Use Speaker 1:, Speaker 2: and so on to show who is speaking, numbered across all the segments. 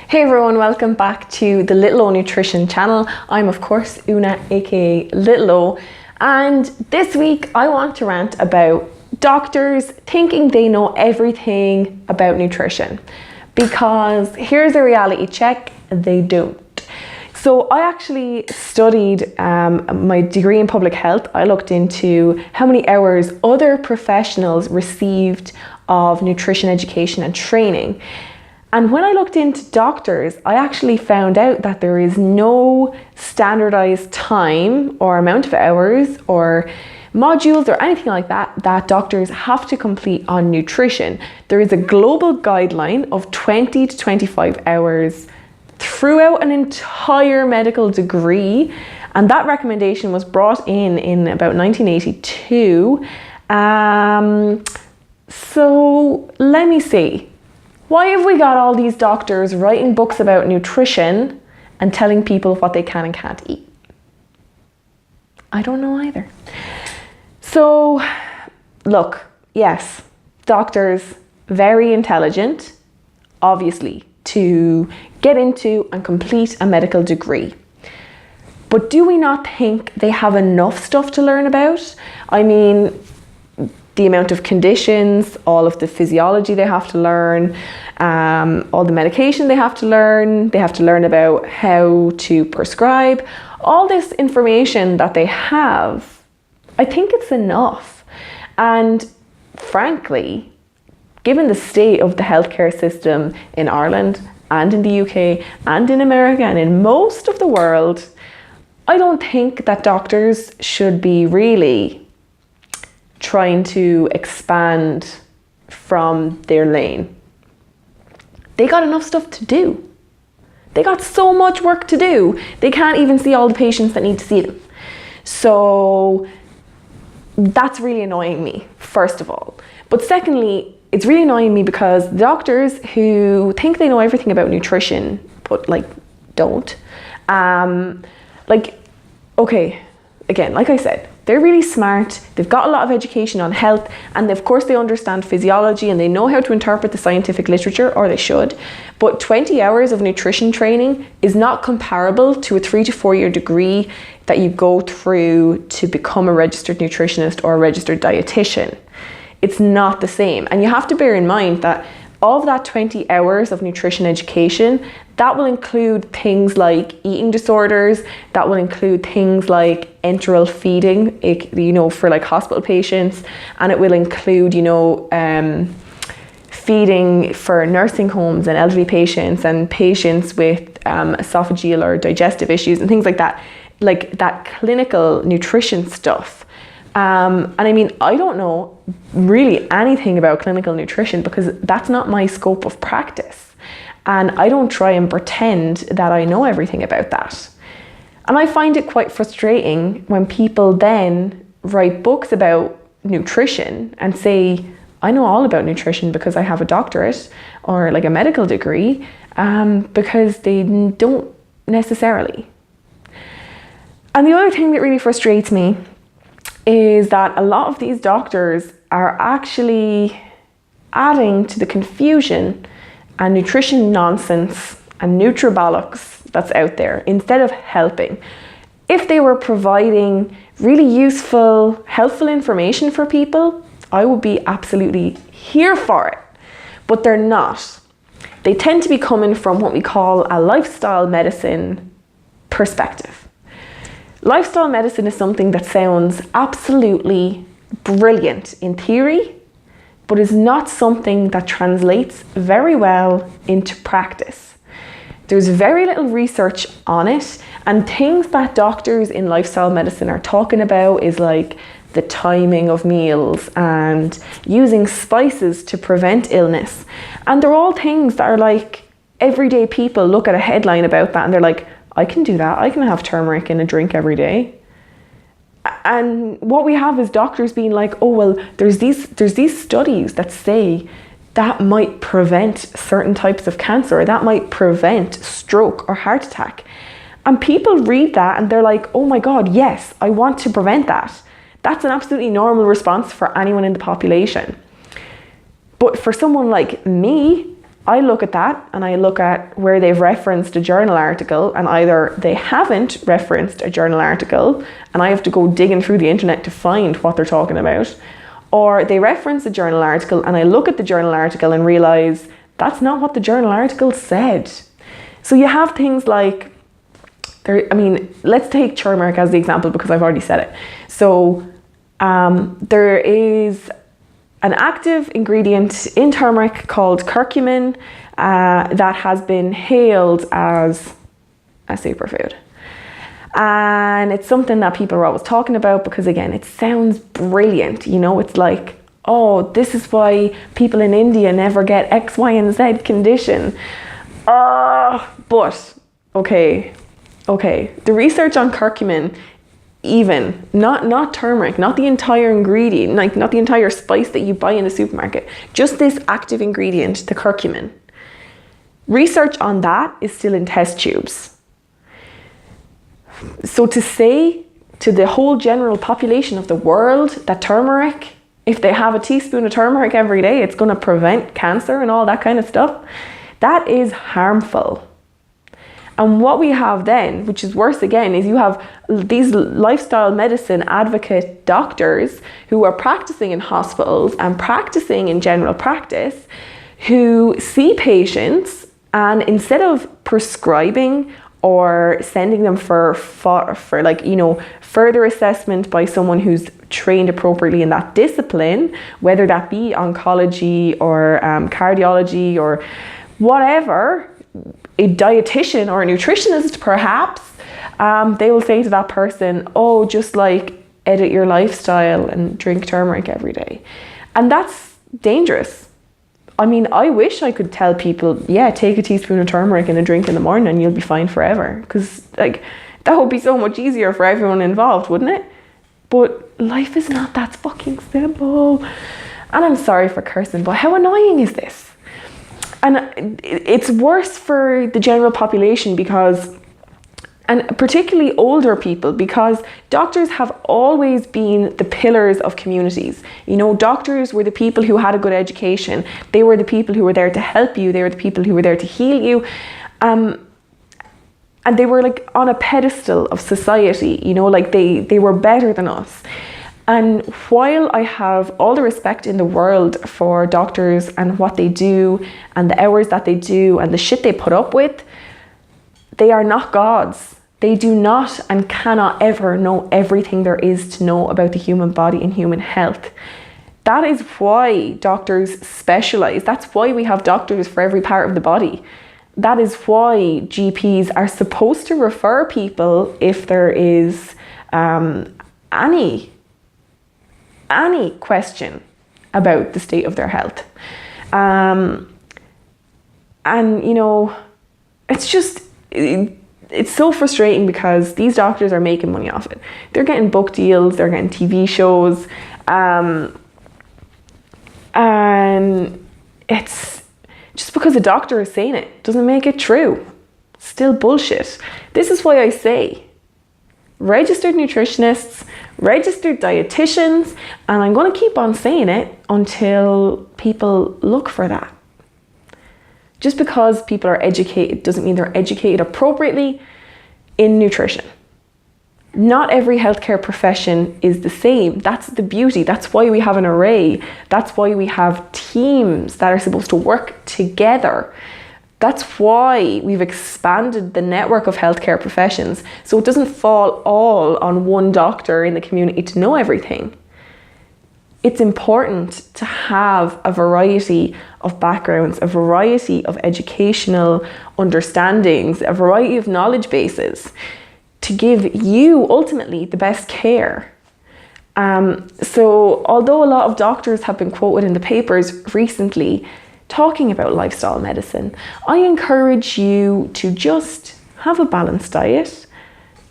Speaker 1: Hey everyone, welcome back to the Little O Nutrition channel. I'm of course Una, aka Little O, and this week I want to rant about doctors thinking they know everything about nutrition, because here's a reality check: they don't. So I actually studied my degree in public health. I looked into how many hours other professionals received of nutrition education and training. And when I looked into doctors, I actually found out that there is no standardized time or amount of hours or modules or anything like that that doctors have to complete on nutrition. There is a global guideline of 20 to 25 hours throughout an entire medical degree, and that recommendation was brought in about 1982. So let me see. Why have we got all these doctors writing books about nutrition and telling people what they can and can't eat? I don't know either. So, look, yes, doctors, very intelligent, obviously, to get into and complete a medical degree. But do we not think they have enough stuff to learn about? I mean, the amount of conditions, all of the physiology they have to learn, all the medication they have to learn about how to prescribe, all this information that they have. I think it's enough. And frankly, given the state of the healthcare system in Ireland and in the UK and in America and in most of the world, I don't think that doctors should be really trying to expand from their lane. They got enough stuff to do. They got so much work to do. They can't even see all the patients that need to see them. So that's really annoying me, first of all. But secondly, it's really annoying me because doctors who think they know everything about nutrition, but don't. Okay, again, like I said, they're really smart, they've got a lot of education on health, and of course they understand physiology and they know how to interpret the scientific literature, or they should. But 20 hours of nutrition training is not comparable to a 3 to 4 year degree that you go through to become a registered nutritionist or a registered dietitian. It's not the same. And you have to bear in mind that of that 20 hours of nutrition education, that will include things like eating disorders, that will include things like enteral feeding, for like hospital patients, and it will include, feeding for nursing homes and elderly patients and patients with esophageal or digestive issues and things like that clinical nutrition stuff. And I mean, I don't know really anything about clinical nutrition because that's not my scope of practice. And I don't try and pretend that I know everything about that. And I find it quite frustrating when people then write books about nutrition and say, I know all about nutrition because I have a doctorate or like a medical degree, because they don't necessarily. And the other thing that really frustrates me is that a lot of these doctors are actually adding to the confusion and nutrition nonsense and nutribollocks that's out there instead of helping. If they were providing really useful, helpful information for people, I would be absolutely here for it. But they're not. They tend to be coming from what we call a lifestyle medicine perspective. Lifestyle medicine is something that sounds absolutely brilliant in theory, but is not something that translates very well into practice. There's very little research on it, and things that doctors in lifestyle medicine are talking about is like the timing of meals and using spices to prevent illness. And they're all things that are like, everyday people look at a headline about that and they're like, I can do that, I can have turmeric in a drink every day. And what we have is doctors being like, oh, well, there's these studies that say that might prevent certain types of cancer, or that might prevent stroke or heart attack. And people read that and they're like, oh my God, yes, I want to prevent that. That's an absolutely normal response for anyone in the population. But for someone like me, I look at that and I look at where they've referenced a journal article, and either they haven't referenced a journal article and I have to go digging through the internet to find what they're talking about, or they reference a journal article and I look at the journal article and realize that's not what the journal article said. So you have things like, let's take turmeric as the example because I've already said it. So there is an active ingredient in turmeric called curcumin that has been hailed as a superfood. And it's something that people are always talking about because, again, it sounds brilliant. You know, it's like, oh, this is why people in India never get X, Y, and Z condition. But, okay. The research on curcumin, even, not turmeric, not the entire ingredient, like not the entire spice that you buy in the supermarket, just this active ingredient, the curcumin. Research on that is still in test tubes. So to say to the whole general population of the world that turmeric, if they have a teaspoon of turmeric every day, it's going to prevent cancer and all that kind of stuff, that is harmful. And what we have then, which is worse again, is you have these lifestyle medicine advocate doctors who are practicing in hospitals and practicing in general practice, who see patients and instead of prescribing or sending them for like, you know, further assessment by someone who's trained appropriately in that discipline, whether that be oncology or cardiology or whatever, a dietitian or a nutritionist perhaps, they will say to that person, oh, just like edit your lifestyle and drink turmeric every day. And that's dangerous. I mean, I wish I could tell people, yeah, take a teaspoon of turmeric in a drink in the morning and you'll be fine forever. Because like that would be so much easier for everyone involved, wouldn't it? But life is not that fucking simple. And I'm sorry for cursing, but how annoying is this? And it's worse for the general population because, and particularly older people, because doctors have always been the pillars of communities. You know, doctors were the people who had a good education. They were the people who were there to help you. They were the people who were there to heal you. And they were like on a pedestal of society, you know, like they were better than us. And while I have all the respect in the world for doctors and what they do and the hours that they do and the shit they put up with, they are not gods. They do not and cannot ever know everything there is to know about the human body and human health. That is why doctors specialize. That's why we have doctors for every part of the body. That is why GPs are supposed to refer people if there is any question about the state of their health. And you know, it's just, it's so frustrating because these doctors are making money off it. They're getting book deals, they're getting TV shows, and it's just because a doctor is saying it doesn't make it true. It's still bullshit. This is why I say registered nutritionists, registered dietitians, and I'm going to keep on saying it until people look for that. Just because people are educated doesn't mean they're educated appropriately in nutrition. Not every healthcare profession is the same. That's the beauty. That's why we have an array. That's why we have teams that are supposed to work together. That's why we've expanded the network of healthcare professions, so it doesn't fall all on one doctor in the community to know everything. It's important to have a variety of backgrounds, a variety of educational understandings, a variety of knowledge bases to give you ultimately the best care. So although a lot of doctors have been quoted in the papers recently talking about lifestyle medicine, I encourage you to just have a balanced diet.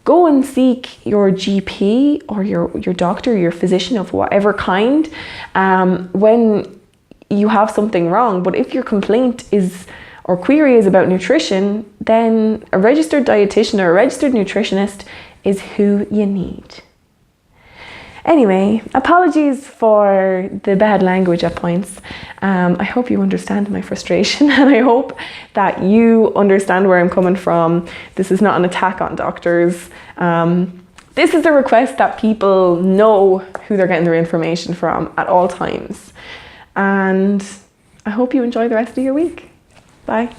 Speaker 1: Go and seek your GP or your doctor, your physician of whatever kind, when you have something wrong. But if your complaint is or query is about nutrition, then a registered dietitian or a registered nutritionist is who you need. Anyway, apologies for the bad language at points. I hope you understand my frustration, and I hope that you understand where I'm coming from. This is not an attack on doctors. This is a request that people know who they're getting their information from at all times. And I hope you enjoy the rest of your week. Bye.